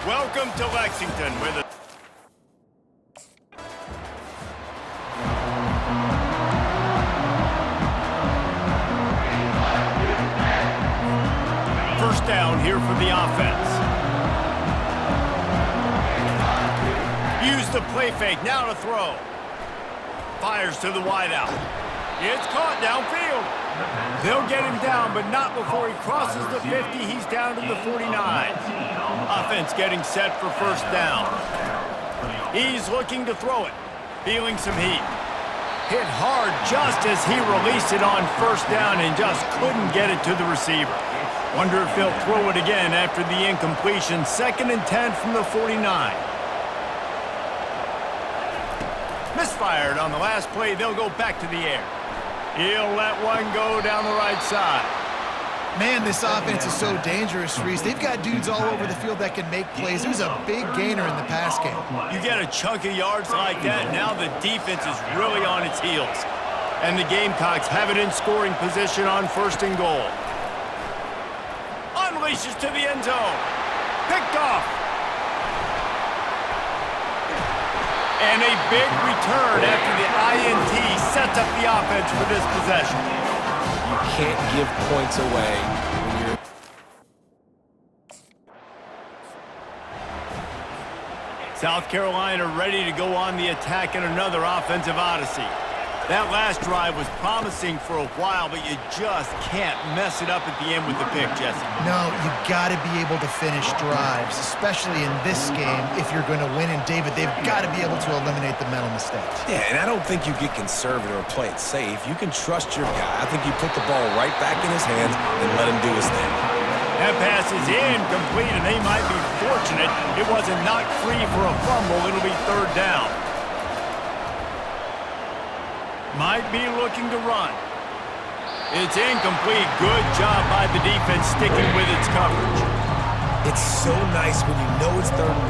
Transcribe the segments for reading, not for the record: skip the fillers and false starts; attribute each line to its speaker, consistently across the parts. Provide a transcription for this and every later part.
Speaker 1: Welcome to Lexington, where the first down here for the offense. Use the play fake, now to throw. Fires to the wideout. It's caught downfield. They'll get him down, but not before he crosses the 50. He's down to the 49. Offense getting set for first down. He's looking to throw it. Feeling some heat. Hit hard just as he released it on first down and just couldn't get it to the receiver. Wonder if they'll throw it again after the incompletion. 2nd and 10 from the 49. Misfired on the last play. They'll go back to the air. He'll let one go down the right side.
Speaker 2: Man, this offense is so dangerous, Reese. They've got dudes all over the field that can make plays. He was a big gainer in the pass game.
Speaker 1: You get a chunk of yards like that, now the defense is really on its heels. And the Gamecocks have it in scoring position on 1st and goal. Unleashes to the end zone. Picked off. And a big return after the INT sets up the offense for this possession.
Speaker 3: You can't give points away when you're...
Speaker 1: South Carolina ready to go on the attack in another offensive odyssey. That last drive was promising for a while, but you just can't mess it up at the end with the pick, Jesse.
Speaker 2: No, you got to be able to finish drives, especially in this game if you're going to win. And, David, they've got to be able to eliminate the mental mistakes.
Speaker 3: Yeah, and I don't think you get conservative or play it safe. You can trust your guy. I think you put the ball right back in his hands and let him do his thing.
Speaker 1: That pass is incomplete, and they might be fortunate it wasn't knocked free for a fumble. It'll be 3rd down. Might be looking to run. It's incomplete. Good job by the defense sticking with its coverage.
Speaker 3: It's so nice when you know it's 3rd and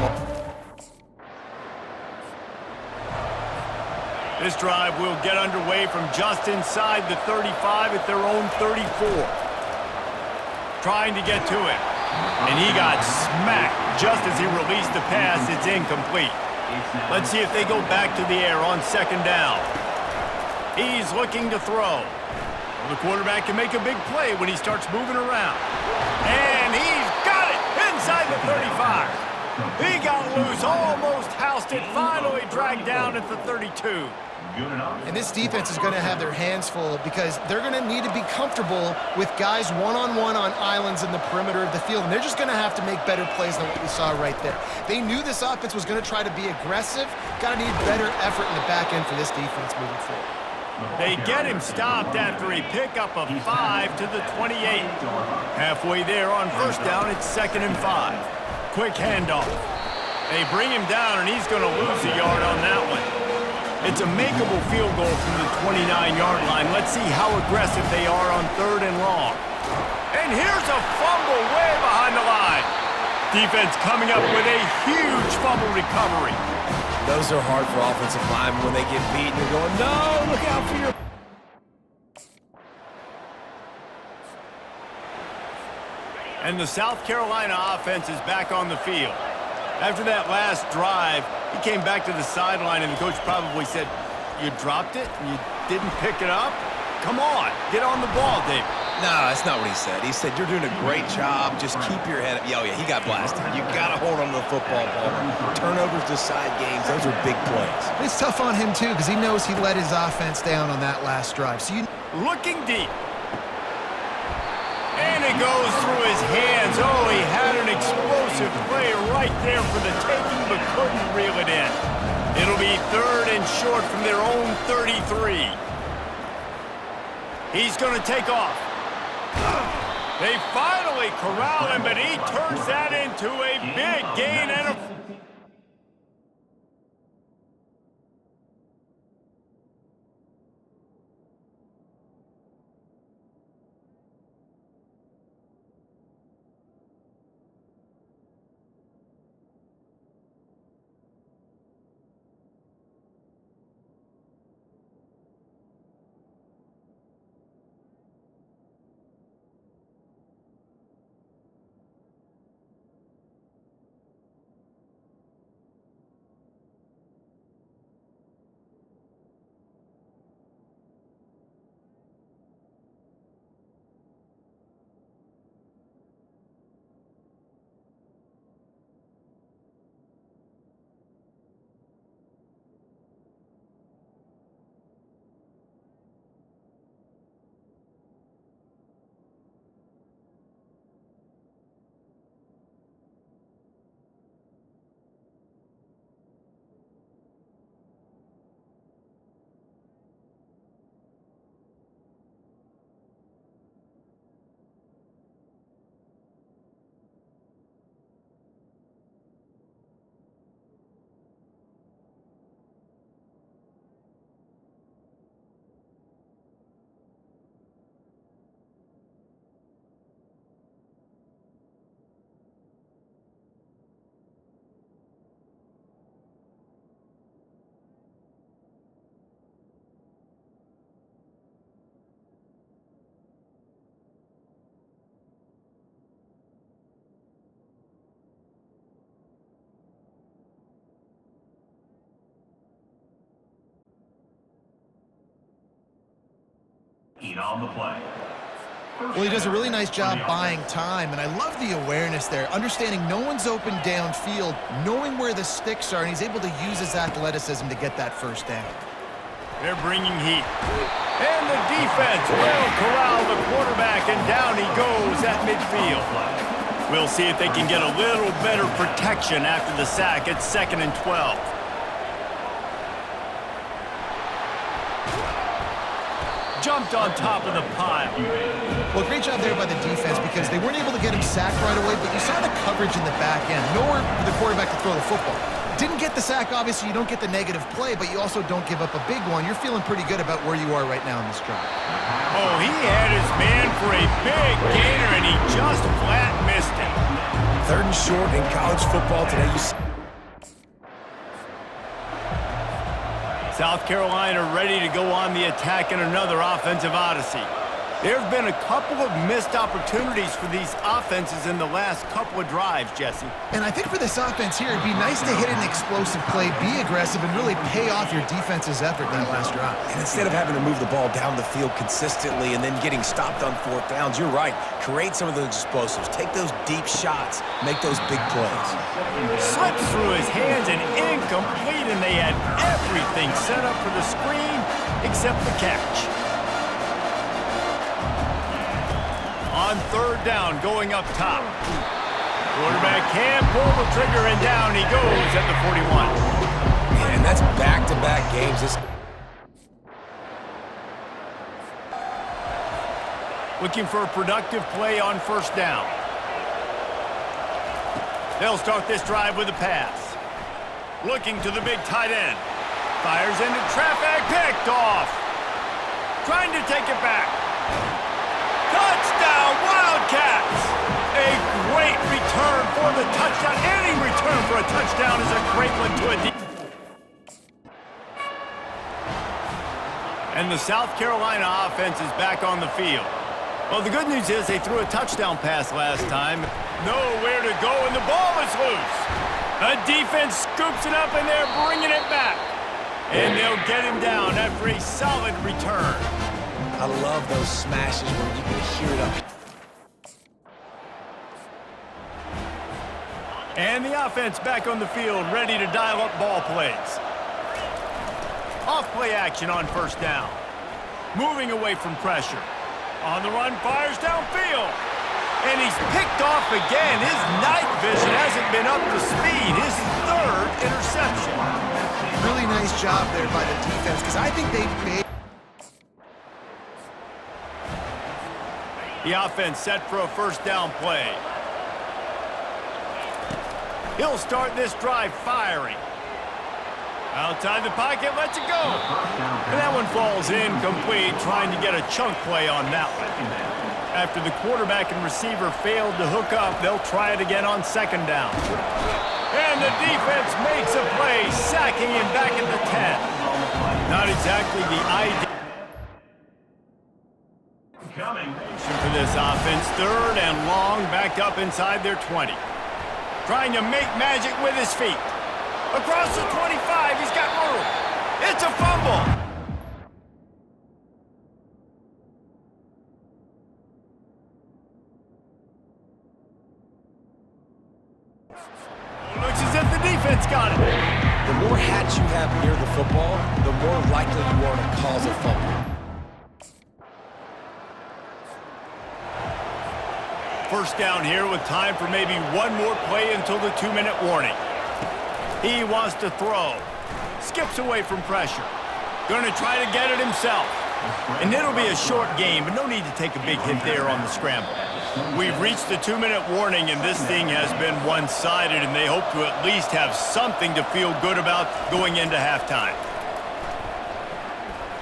Speaker 3: 1.
Speaker 1: This drive will get underway from just inside the 35 at their own 34. Trying to get to it. And he got smacked just as he released the pass. It's incomplete. Let's see if they go back to the air on 2nd down. He's looking to throw. The quarterback can make a big play when he starts moving around. And he's got it inside the 35. He got loose, almost housed it, finally dragged down at the 32.
Speaker 2: And this defense is going to have their hands full because they're going to need to be comfortable with guys one-on-one on islands in the perimeter of the field, and they're just going to have to make better plays than what we saw right there. They knew this offense was going to try to be aggressive. Got to need better effort in the back end for this defense moving forward.
Speaker 1: They get him stopped after a pickup of 5 to the 28. Halfway there on first down, it's 2nd and 5. Quick handoff. They bring him down, and he's going to lose a yard on that one. It's a makeable field goal from the 29-yard line. Let's see how aggressive they are on 3rd and long. And here's a fumble way behind the line. Defense coming up with a huge fumble recovery.
Speaker 3: Those are hard for offensive linemen when they get beat and you're going, no, look out for your...
Speaker 1: And the South Carolina offense is back on the field. After that last drive, he came back to the sideline and the coach probably said, you dropped it and you didn't pick it up? Come on, get on the ball, David.
Speaker 3: No, that's not what he said. He said, you're doing a great job. Just keep your head up. Oh, yeah, he got blasted. You got to hold on to the football, Palmer. Turnovers decide games. Those are big plays.
Speaker 2: It's tough on him, too, because he knows he let his offense down on that last drive. So
Speaker 1: looking deep. And it goes through his hands. Oh, he had an explosive play right there for the taking, but couldn't reel it in. It'll be 3rd and short from their own 33. He's going to take off. They finally corral him, but he turns that into a big gain and a...
Speaker 4: on the play.
Speaker 2: Well, he does a really nice job buying time, and I love the awareness there, understanding no one's open downfield, knowing where the sticks are, and he's able to use his athleticism to get that first down.
Speaker 1: They're bringing heat. And the defense will corral the quarterback, and down he goes at midfield. We'll see if they can get a little better protection after the sack. It's 2nd and 12. Jumped on top of the pile.
Speaker 2: Well, great job there by the defense because they weren't able to get him sacked right away, but you saw the coverage in the back end. Nowhere for the quarterback to throw the football. Didn't get the sack, obviously. You don't get the negative play, but you also don't give up a big one. You're feeling pretty good about where you are right now in this drive.
Speaker 1: Oh, he had his man for a big gainer, and he just flat missed it.
Speaker 3: 3rd and short in college football today.
Speaker 1: South Carolina ready to go on the attack in another offensive odyssey. There have been a couple of missed opportunities for these offenses in the last couple of drives, Jesse.
Speaker 2: And I think for this offense here, it'd be nice to hit an explosive play, be aggressive, and really pay off your defense's effort in that last drive.
Speaker 3: And instead of having to move the ball down the field consistently and then getting stopped on 4th downs, you're right. Create some of those explosives. Take those deep shots. Make those big plays.
Speaker 1: Slips through his hands and incomplete, and they had everything set up for the screen except the catch. On 3rd down, going up top. Quarterback can't pull the trigger, and down he goes at the 41.
Speaker 3: And that's back-to-back games.
Speaker 1: Looking for a productive play on 1st down. They'll start this drive with a pass. Looking to the big tight end. Fires into traffic, picked off. Trying to take it back. Touchdown, Wildcats! A great return for the touchdown. Any return for a touchdown is a great one to a And the South Carolina offense is back on the field. Well, the good news is they threw a touchdown pass last time. Nowhere to go, and the ball is loose. The defense scoops it up, and they're bringing it back. And they'll get him down after a solid return.
Speaker 3: I love those smashes where you can hear it up.
Speaker 1: And the offense back on the field, ready to dial up ball plays. Off play action on 1st down. Moving away from pressure. On the run, fires downfield. And he's picked off again. His night vision hasn't been up to speed. His 3rd interception.
Speaker 2: Really nice job there by the defense because I think they made...
Speaker 1: The offense set for a 1st down play. He'll start this drive firing. Outside the pocket, lets it go. And that one falls incomplete, trying to get a chunk play on that one. After the quarterback and receiver failed to hook up, they'll try it again on 2nd down. And the defense makes a play, sacking him back at the 10. Not exactly the idea for this offense. 3rd and long, back up inside their 20. Trying to make magic with his feet. Across the 25, he's got room. It's a fumble. Looks as if the defense got it.
Speaker 3: The more hats you have near the football, the more likely you are to cause a fumble.
Speaker 1: 1st down here with time for maybe one more play until the 2-minute warning. He wants to throw. Skips away from pressure. Going to try to get it himself. And it'll be a short game, but no need to take a big hit there on the scramble. We've reached the 2-minute warning, and this thing has been one-sided, and they hope to at least have something to feel good about going into halftime.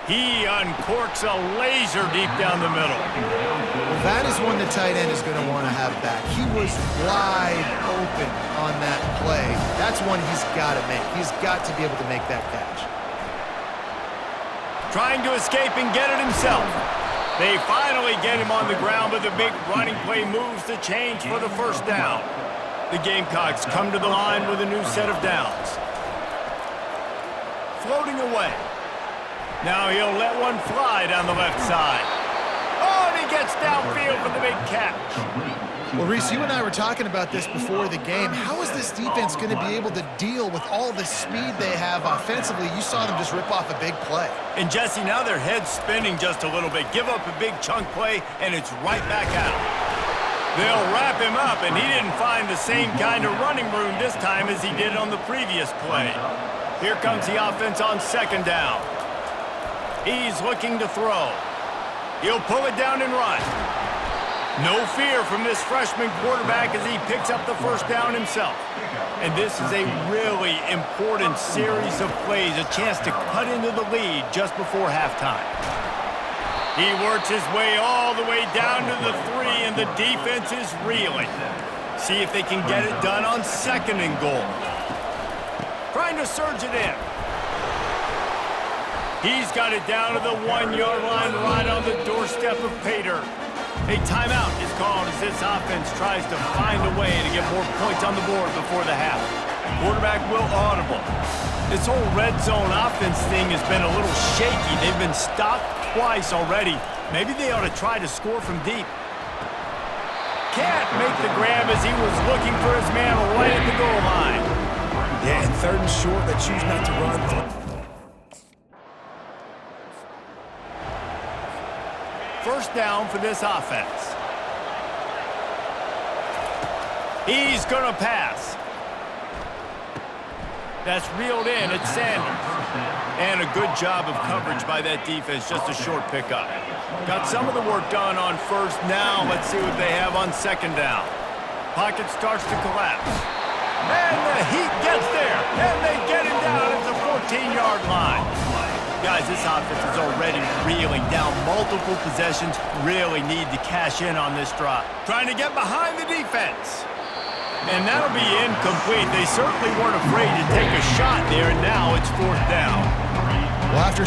Speaker 1: He uncorks a laser deep down the middle.
Speaker 2: Well, that is one the tight end is going to want to have back. He was wide open on that play. That's one he's got to make. He's got to be able to make that catch.
Speaker 1: Trying to escape and get it himself. They finally get him on the ground, but the big running play moves the change for the 1st down. The Gamecocks come to the line with a new set of downs. Floating away. Now he'll let one fly down the left side. gets downfield for the big catch.
Speaker 2: Well, Reese, you and I were talking about this before the game. How is this defense going to be able to deal with all the speed they have offensively? You saw them just rip off a big play.
Speaker 1: And Jesse, now their head's spinning just a little bit. Give up a big chunk play, and it's right back at him. They'll wrap him up, and he didn't find the same kind of running room this time as he did on the previous play. Here comes the offense on second down. He's looking to throw. He'll pull it down and run. No fear from this freshman quarterback as he picks up the first down himself. And this is a really important series of plays, a chance to cut into the lead just before halftime. He works his way all the way down to the 3, and the defense is reeling. See if they can get it done on second and goal. Trying to surge it in. He's got it down to the 1-yard line right on the doorstep of Pater. A timeout is called as this offense tries to find a way to get more points on the board before the half. Quarterback will audible. This whole red zone offense thing has been a little shaky. They've been stopped twice already. Maybe they ought to try to score from deep. Can't make the grab as he was looking for his man right at the goal line.
Speaker 3: Yeah, and third and short, they choose not to run.
Speaker 1: First down for this offense. He's going to pass. That's reeled in. It's Sanders. And a good job of coverage by that defense. Just a short pickup. Got some of the work done on first. Now let's see what they have on second down. Pocket starts to collapse. And the Heat gets there. And they get him down at the 14-yard line. Guys, this offense is already reeling down multiple possessions. Really need to cash in on this drop. Trying to get behind the defense. And that'll be incomplete. They certainly weren't afraid to take a shot there, and now it's fourth down.
Speaker 2: Well, after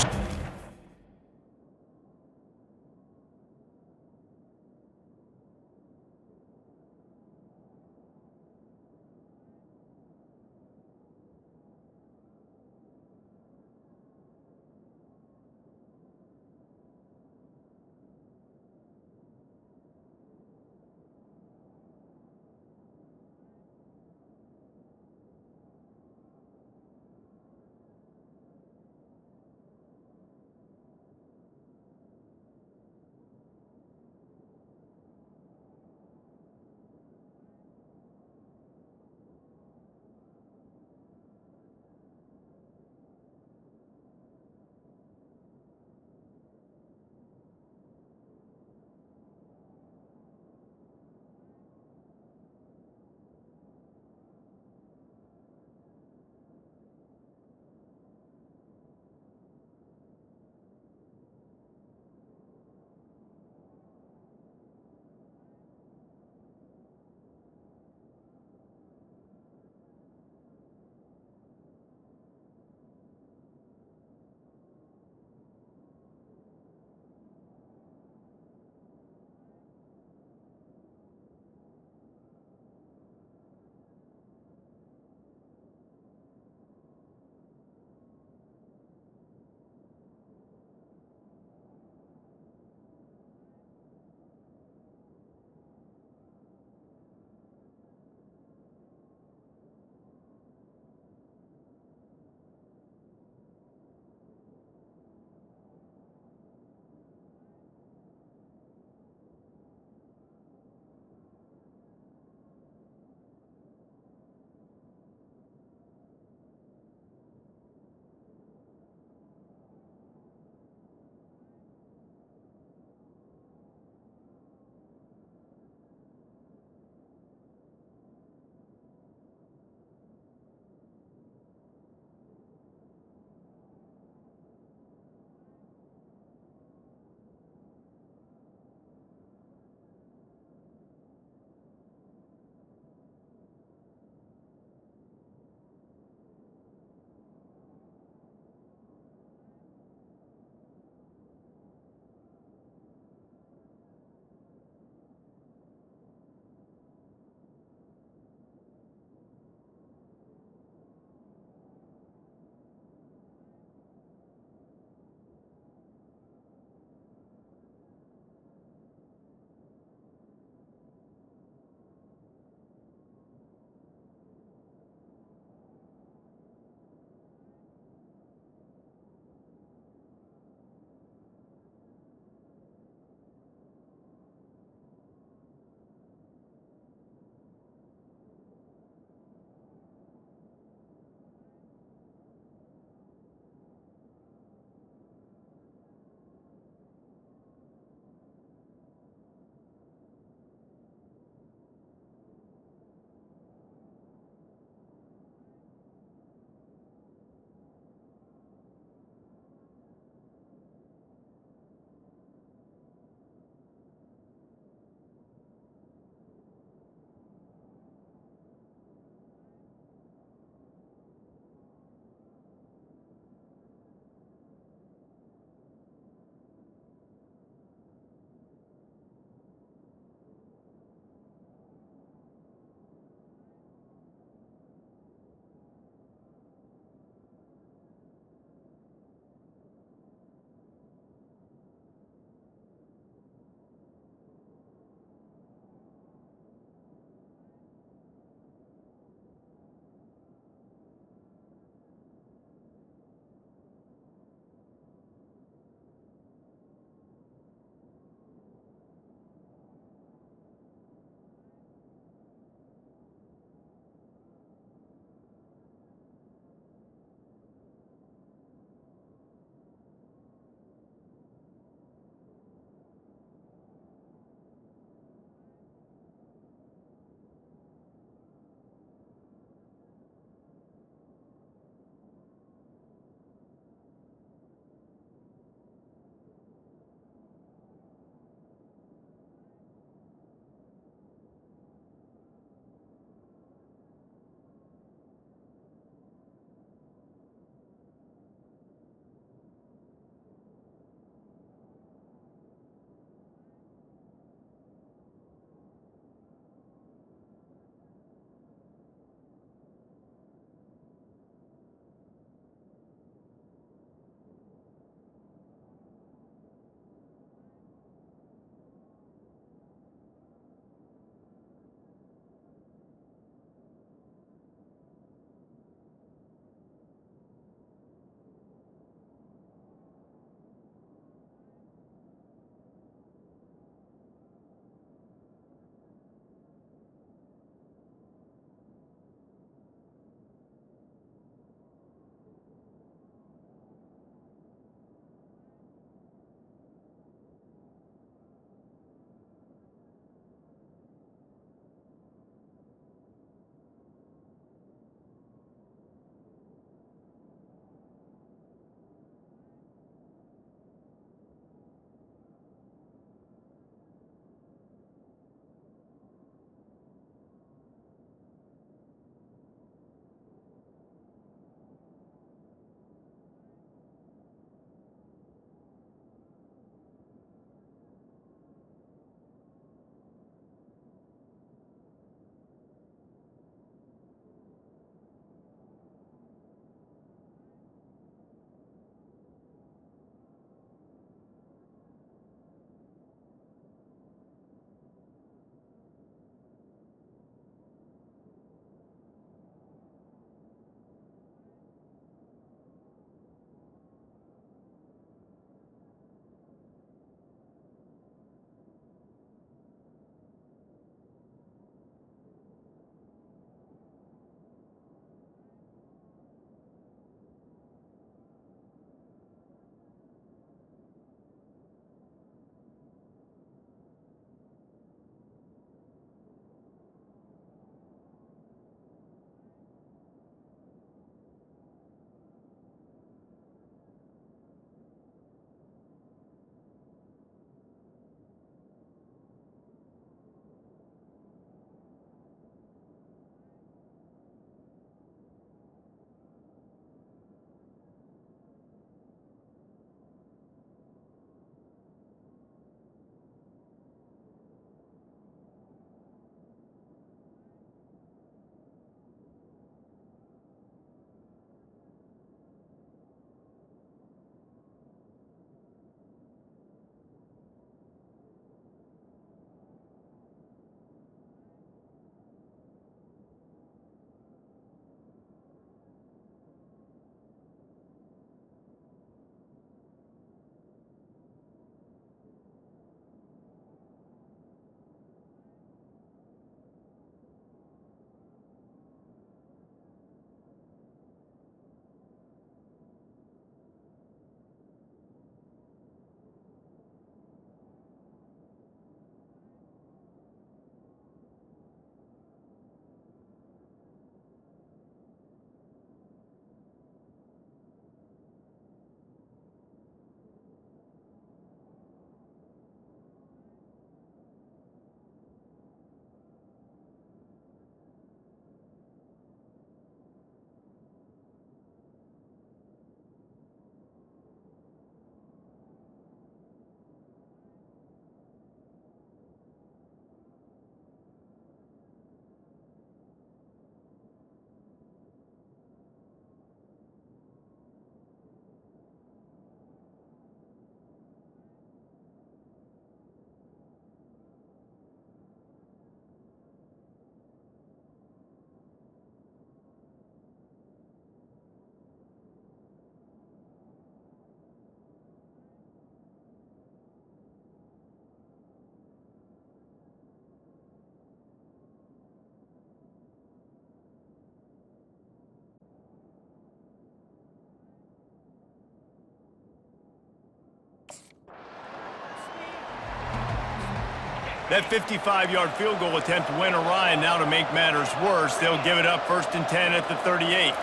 Speaker 1: That 55-yard field goal attempt went awry, and now to make matters worse, they'll give it up 1st and 10 at the 38.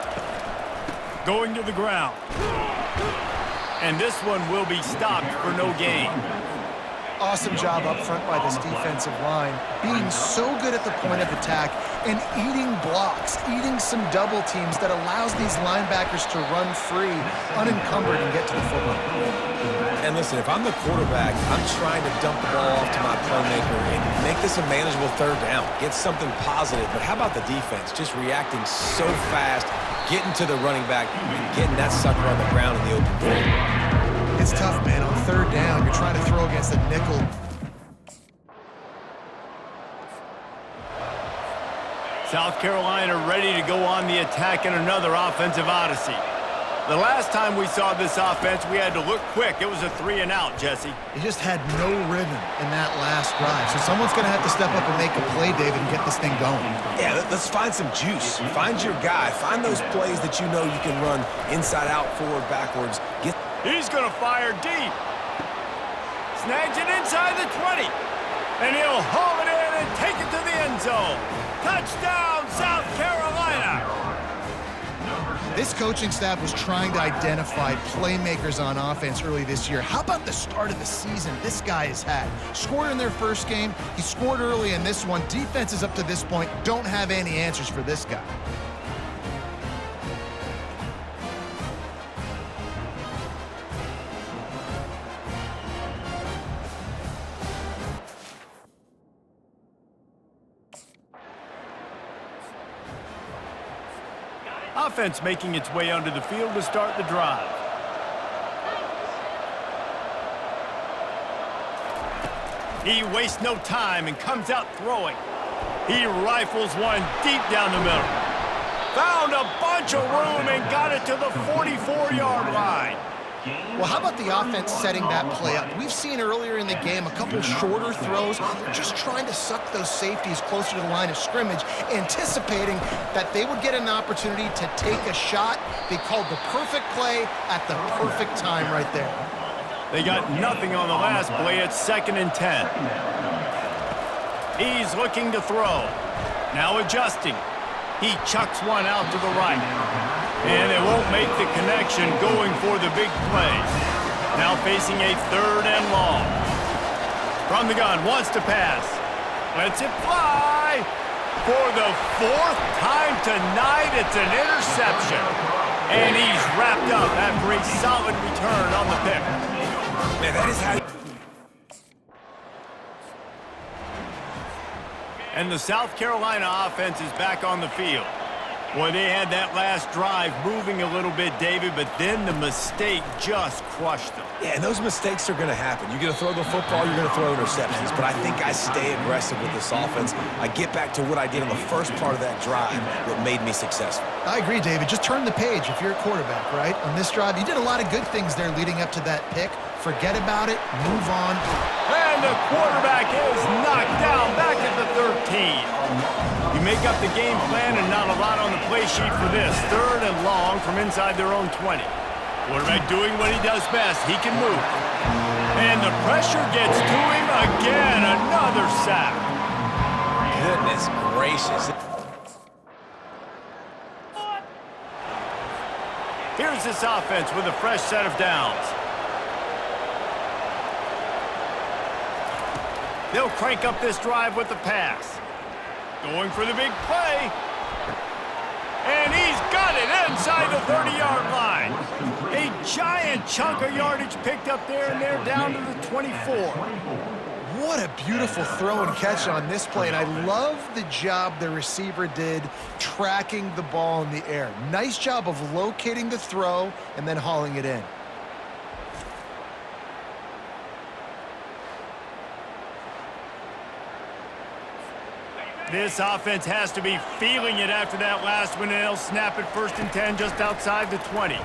Speaker 1: Going to the ground. And this one will be stopped for no gain.
Speaker 2: Awesome job up front by this defensive line, being so good at the point of attack and eating blocks, eating some double teams that allows these linebackers to run free, unencumbered, and get to the football.
Speaker 3: And listen, if I'm the quarterback, I'm trying to dump the ball off to my playmaker and make this a manageable 3rd down, get something positive. But how about the defense? Just reacting so fast, getting to the running back, and getting that sucker on the ground in the open field.
Speaker 2: It's tough, man. On 3rd down, you're trying to throw against a nickel.
Speaker 1: South Carolina ready to go on the attack in another offensive odyssey. The last time we saw this offense, we had to look quick. It was a 3-and-out, Jesse.
Speaker 2: They just had no rhythm in that last drive. So someone's going to have to step up and make a play, David, and get this thing going.
Speaker 3: Yeah, let's find some juice. Find your guy. Find those plays that you know you can run inside out, forward, backwards.
Speaker 1: He's going to fire deep. Snags it inside the 20. And he'll haul it in and take it to the end zone. Touchdown, South Carolina.
Speaker 2: This coaching staff was trying to identify playmakers on offense early this year. How about the start of the season this guy has had? Scored in their first game. He scored early in this one. Defenses up to this point don't have any answers for this guy.
Speaker 1: Offense making its way onto the field to start the drive. He wastes no time and comes out throwing. He rifles one deep down the middle. Found a bunch of room and got it to the 44-yard line.
Speaker 2: Well, how about the offense setting that play up? We've seen earlier in the game a couple shorter throws. They're just trying to suck those safeties closer to the line of scrimmage, anticipating that they would get an opportunity to take a shot. They called the perfect play at the perfect time right there.
Speaker 1: They got nothing on the last play. It's 2nd and 10. He's looking to throw. Now adjusting. He chucks one out to the right. And they won't make the connection going for the big play. Now facing a 3rd and long. From the gun, wants to pass. Lets it fly. For the 4th time tonight, it's an interception. And he's wrapped up after a solid return on the pick.
Speaker 3: Man, that is how...
Speaker 1: And the South Carolina offense is back on the field. Boy, they had that last drive moving a little bit, David, but then the mistake just crushed them.
Speaker 3: Yeah, and those mistakes are going to happen. You're going to throw the football, you're going to throw interceptions. But I think I stay aggressive with this offense. I get back to what I did on the first part of that drive that made me successful.
Speaker 2: I agree, David. Just turn the page if you're a quarterback, right? On this drive, you did a lot of good things there leading up to that pick. Forget about it. Move on.
Speaker 1: And the quarterback is knocked down back at the 13. You make up the game plan and not a lot on the play sheet for this. 3rd and long from inside their own 20. Quarterback doing what he does best. He can move. And the pressure gets to him again. Another sack.
Speaker 3: Goodness gracious.
Speaker 1: Here's this offense with a fresh set of downs. They'll crank up this drive with the pass. Going for the big play. And he's got it inside the 30-yard line. A giant chunk of yardage picked up there, and they're down to the 24.
Speaker 2: What a beautiful throw and catch on this play, and I love the job the receiver did tracking the ball in the air. Nice job of locating the throw and then hauling it in.
Speaker 1: This offense has to be feeling it after that last one, and they'll snap it 1st and 10 just outside the 20.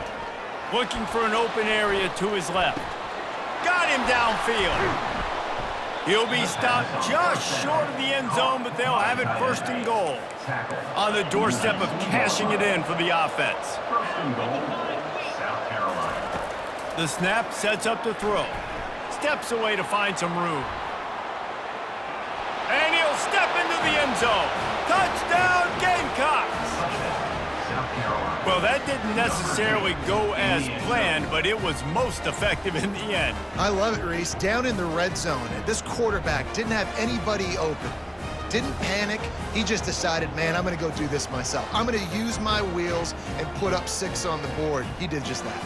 Speaker 1: Looking for an open area to his left. Got him downfield. He'll be stopped just short of the end zone, but they'll have it 1st and goal. On the doorstep of cashing it in for the offense. The snap sets up the throw. Steps away to find some room. into the end zone. Touchdown, Gamecocks! Well, that didn't necessarily go as planned, but it was most effective in the end.
Speaker 2: I love it, Reese. Down in the red zone, this quarterback didn't have anybody open. Didn't panic. He just decided, man, I'm going to go do this myself. I'm going to use my wheels and put up 6 on the board. He did just that.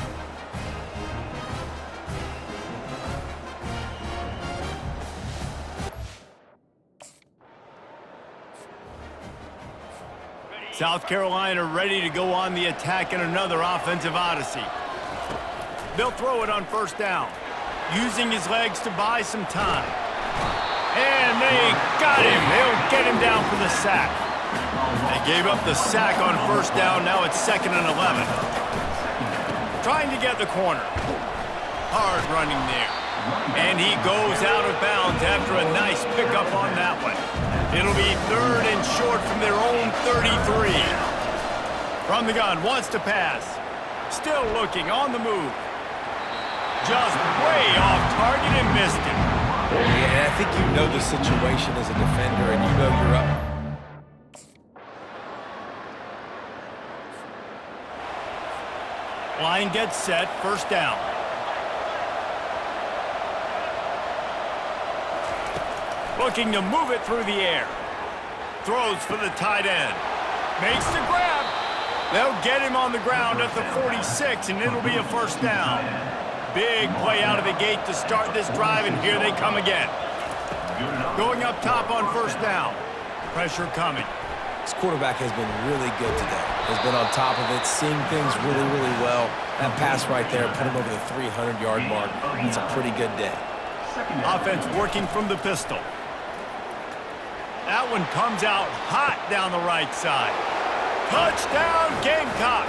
Speaker 1: South Carolina ready to go on the attack in another offensive odyssey. They'll throw it on first down, using his legs to buy some time. And they got him. They'll get him down for the sack. They gave up the sack on first down. Now it's 2nd and 11. Trying to get the corner. Hard running there. And he goes out of bounds after a nice pickup on that one. It'll be 3rd and short from their own 33. From the gun, wants to pass. Still looking, on the move. Just way off target and missed it.
Speaker 3: Yeah, I think you know the situation as a defender, and you know you're up.
Speaker 1: Line gets set, first down. Looking to move it through the air. Throws for the tight end. Makes the grab. They'll get him on the ground at the 46, and it'll be a first down. Big play out of the gate to start this drive, and here they come again. Going up top on first down. Pressure coming.
Speaker 3: This quarterback has been really good today. Has been on top of it, seeing things really, really well. That pass right there put him over the 300-yard mark. It's a pretty good day.
Speaker 1: Offense working from the pistol. That one comes out hot down the right side. Touchdown, Gamecocks!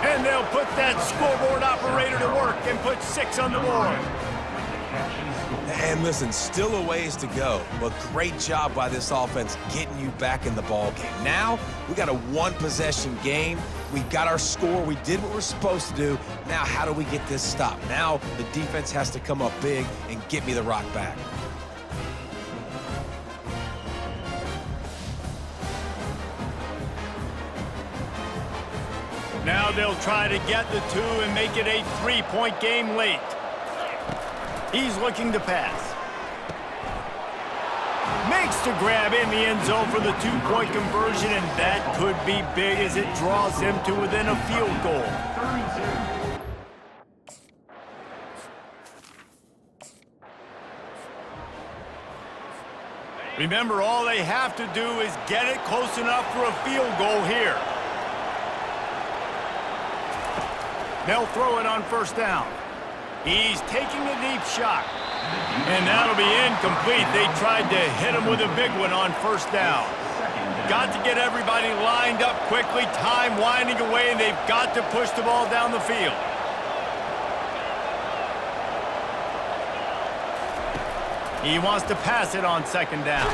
Speaker 1: And they'll put that scoreboard operator to work and put 6 on the board.
Speaker 3: And listen, still a ways to go, but great job by this offense getting you back in the ball game. Now, we got a 1-possession game. We got our score. We did what we're supposed to do. Now, how do we get this stopped? Now, the defense has to come up big and get me the rock back.
Speaker 1: Now they'll try to get the 2 and make it a 3-point game late. He's looking to pass. Makes the grab in the end zone for the 2-point conversion, and that could be big as it draws him to within a field goal. Remember, all they have to do is get it close enough for a field goal here. They'll throw it on first down. He's taking a deep shot. And that'll be incomplete. They tried to hit him with a big one on first down. Got to get everybody lined up quickly. Time winding away, and they've got to push the ball down the field. He wants to pass it on second down.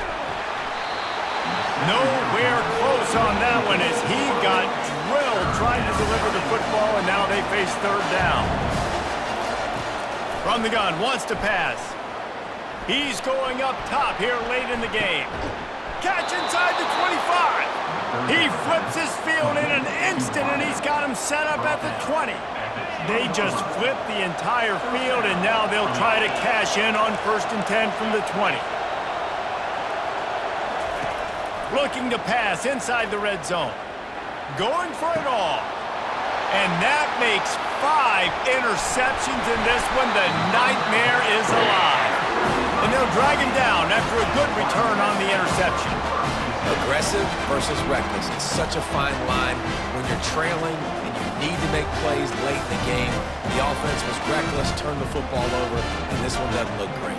Speaker 1: Nowhere close on that one as he got drilled trying to deliver the football, and now they face third down. From the gun, wants to pass. He's going up top here late in the game. Catch inside the 25. He flips his field in an instant, and he's got him set up at the 20. They just flipped the entire field, and now they'll try to cash in on 1st and 10 from the 20. Looking to pass inside the red zone. Going for it all. And that makes 5 interceptions in this one. The nightmare is alive. And they'll drag him down after a good return on the interception.
Speaker 3: Aggressive versus reckless. It's such a fine line when you're trailing and you need to make plays late in the game. The offense was reckless, turned the football over, and this one doesn't look great.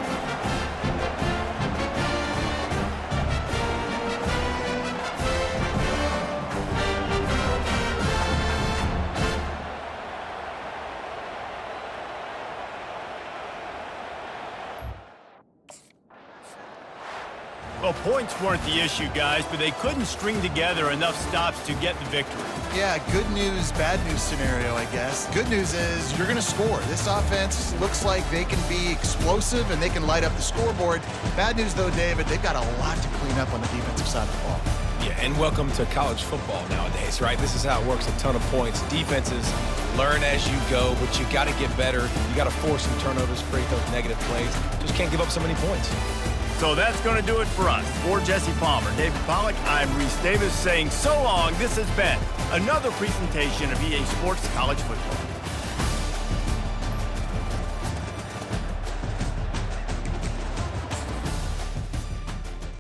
Speaker 1: Well, Well, points weren't the issue, guys, but they couldn't string together enough stops to get the victory.
Speaker 4: Yeah, good news, bad news scenario, I guess. Good news is you're going to score. This offense looks like they can be explosive and they can light up the scoreboard. Bad news, though, David, they've got a lot to clean up on the defensive side of the ball.
Speaker 3: Yeah, and welcome to college football nowadays, right? This is how it works, a ton of points. Defenses learn as you go, but you got to get better. You got to force some turnovers, create those negative plays. Just can't give up so many points.
Speaker 1: So that's going to do it for us. For Jesse Palmer, David Pollack, I'm Reese Davis saying so long. This has been another presentation of EA Sports College Football.